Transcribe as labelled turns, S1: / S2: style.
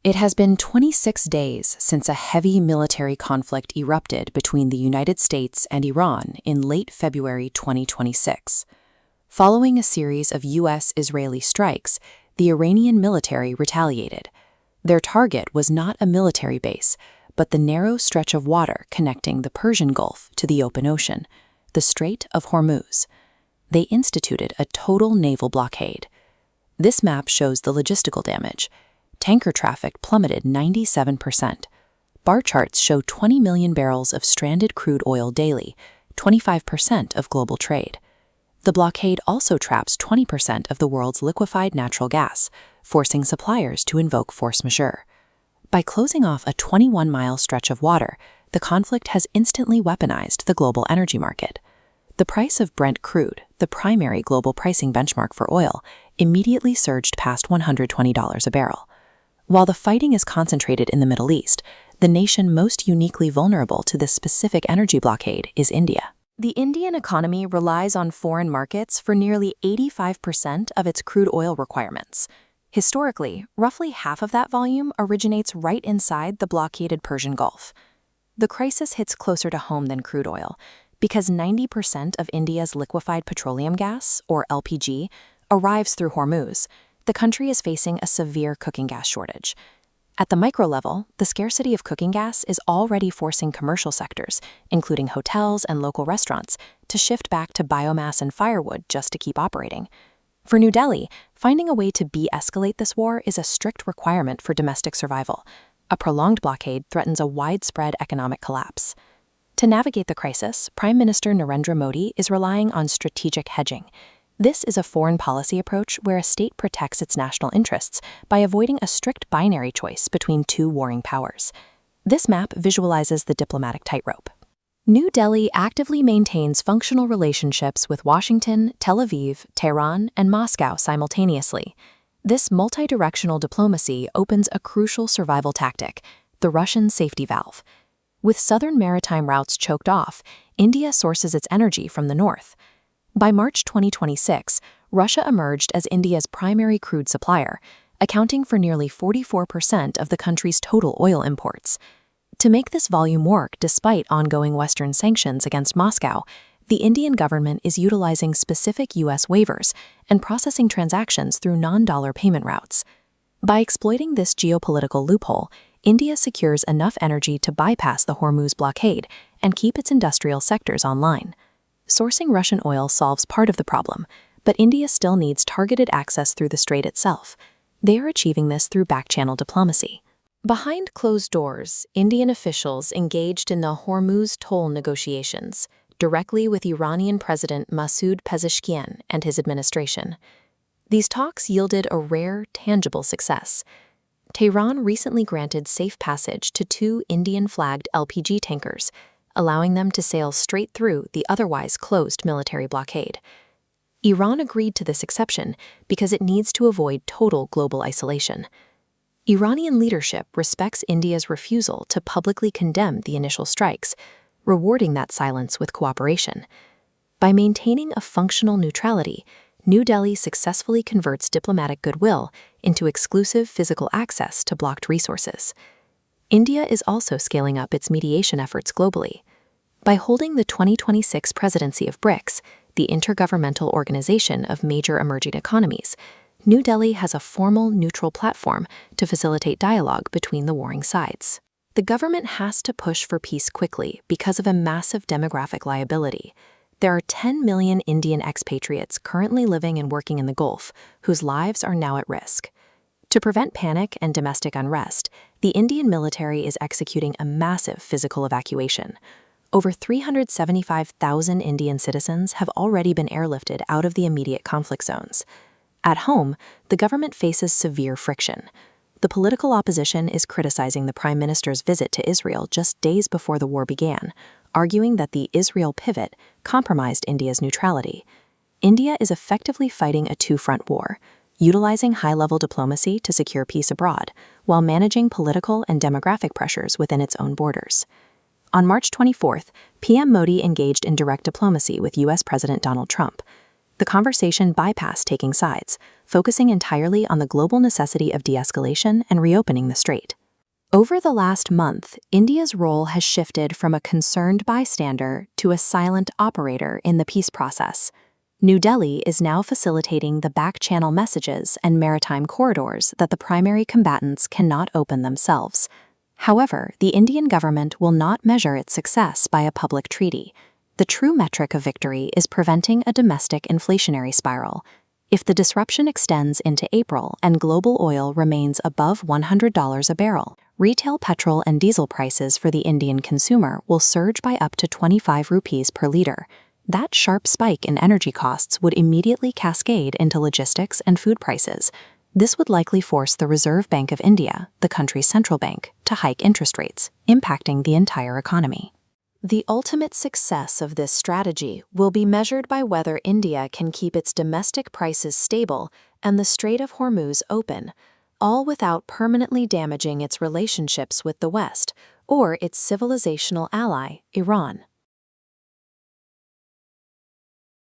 S1: It has been 26 days since a heavy military conflict erupted between the United States and Iran in late February 2026. Following a series of U.S.-Israeli strikes, the Iranian military retaliated. Their target was not a military base, but the narrow stretch of water connecting the Persian Gulf to the open ocean, the Strait of Hormuz. They instituted a total naval blockade. This map shows the logistical damage. Tanker traffic plummeted 97%. Bar charts show 20 million barrels of stranded crude oil daily, 25% of global trade. The blockade also traps 20% of the world's liquefied natural gas, forcing suppliers to invoke force majeure. By closing off a 21-mile stretch of water, the conflict has instantly weaponized the global energy market. The price of Brent crude, the primary global pricing benchmark for oil, immediately surged past $120 a barrel. While the fighting is concentrated in the Middle East, the nation most uniquely vulnerable to this specific energy blockade is India. The Indian economy relies on foreign markets for nearly 85% of its crude oil requirements. Historically, roughly half of that volume originates right inside the blockaded Persian Gulf. The crisis hits closer to home than crude oil, because 90% of India's liquefied petroleum gas, or LPG, arrives through Hormuz. The country is facing a severe cooking gas shortage. At the micro level, the scarcity of cooking gas is already forcing commercial sectors, including hotels and local restaurants, to shift back to biomass and firewood just to keep operating. For New Delhi, finding a way to de-escalate this war is a strict requirement for domestic survival. A prolonged blockade threatens a widespread economic collapse. To navigate the crisis, Prime Minister Narendra Modi is relying on strategic hedging. This is a foreign policy approach where a state protects its national interests by avoiding a strict binary choice between two warring powers. This map visualizes the diplomatic tightrope. New Delhi actively maintains functional relationships with Washington, Tel Aviv, Tehran, and Moscow simultaneously. This multi-directional diplomacy opens a crucial survival tactic, the Russian safety valve. With southern maritime routes choked off, India sources its energy from the north. By March 2026, Russia emerged as India's primary crude supplier, accounting for nearly 44% of the country's total oil imports. To make this volume work despite ongoing Western sanctions against Moscow, the Indian government is utilizing specific U.S. waivers and processing transactions through non-dollar payment routes. By exploiting this geopolitical loophole, India secures enough energy to bypass the Hormuz blockade and keep its industrial sectors online. Sourcing Russian oil solves part of the problem, but India still needs targeted access through the strait itself. They are achieving this through back-channel diplomacy. Behind closed doors, Indian officials engaged in the Hormuz toll negotiations, directly with Iranian President Masoud Pezeshkian and his administration. These talks yielded a rare, tangible success. Tehran recently granted safe passage to two Indian-flagged LPG tankers, allowing them to sail straight through the otherwise closed military blockade. Iran agreed to this exception because it needs to avoid total global isolation. Iranian leadership respects India's refusal to publicly condemn the initial strikes, rewarding that silence with cooperation. By maintaining a functional neutrality, New Delhi successfully converts diplomatic goodwill into exclusive physical access to blocked resources. India is also scaling up its mediation efforts globally. By holding the 2026 presidency of BRICS, the intergovernmental organization of major emerging economies, New Delhi has a formal, neutral platform to facilitate dialogue between the warring sides. The government has to push for peace quickly because of a massive demographic liability. There are 10 million Indian expatriates currently living and working in the Gulf, whose lives are now at risk. To prevent panic and domestic unrest, the Indian military is executing a massive physical evacuation. Over 375,000 Indian citizens have already been airlifted out of the immediate conflict zones. At home, the government faces severe friction. The political opposition is criticizing the Prime Minister's visit to Israel just days before the war began, arguing that the Israel pivot compromised India's neutrality. India is effectively fighting a two-front war, utilizing high-level diplomacy to secure peace abroad, while managing political and demographic pressures within its own borders. On March 24th, PM Modi engaged in direct diplomacy with U.S. President Donald Trump. The the conversation bypassed taking sides, focusing entirely on the global necessity of de-escalation and reopening the strait. Over the last month, India's role has shifted from a concerned bystander to a silent operator in the peace process. New Delhi is now facilitating the back-channel messages and maritime corridors that the primary combatants cannot open themselves. However, the Indian government will not measure its success by a public treaty. The true metric of victory is preventing a domestic inflationary spiral. If the disruption extends into April and global oil remains above $100 a barrel, retail petrol and diesel prices for the Indian consumer will surge by up to 25 rupees per liter. That sharp spike in energy costs would immediately cascade into logistics and food prices. This would likely force the Reserve Bank of India, the country's central bank, to hike interest rates, impacting the entire economy. The ultimate success of this strategy will be measured by whether India can keep its domestic prices stable and the Strait of Hormuz open, all without permanently damaging its relationships with the West or its civilizational ally, Iran.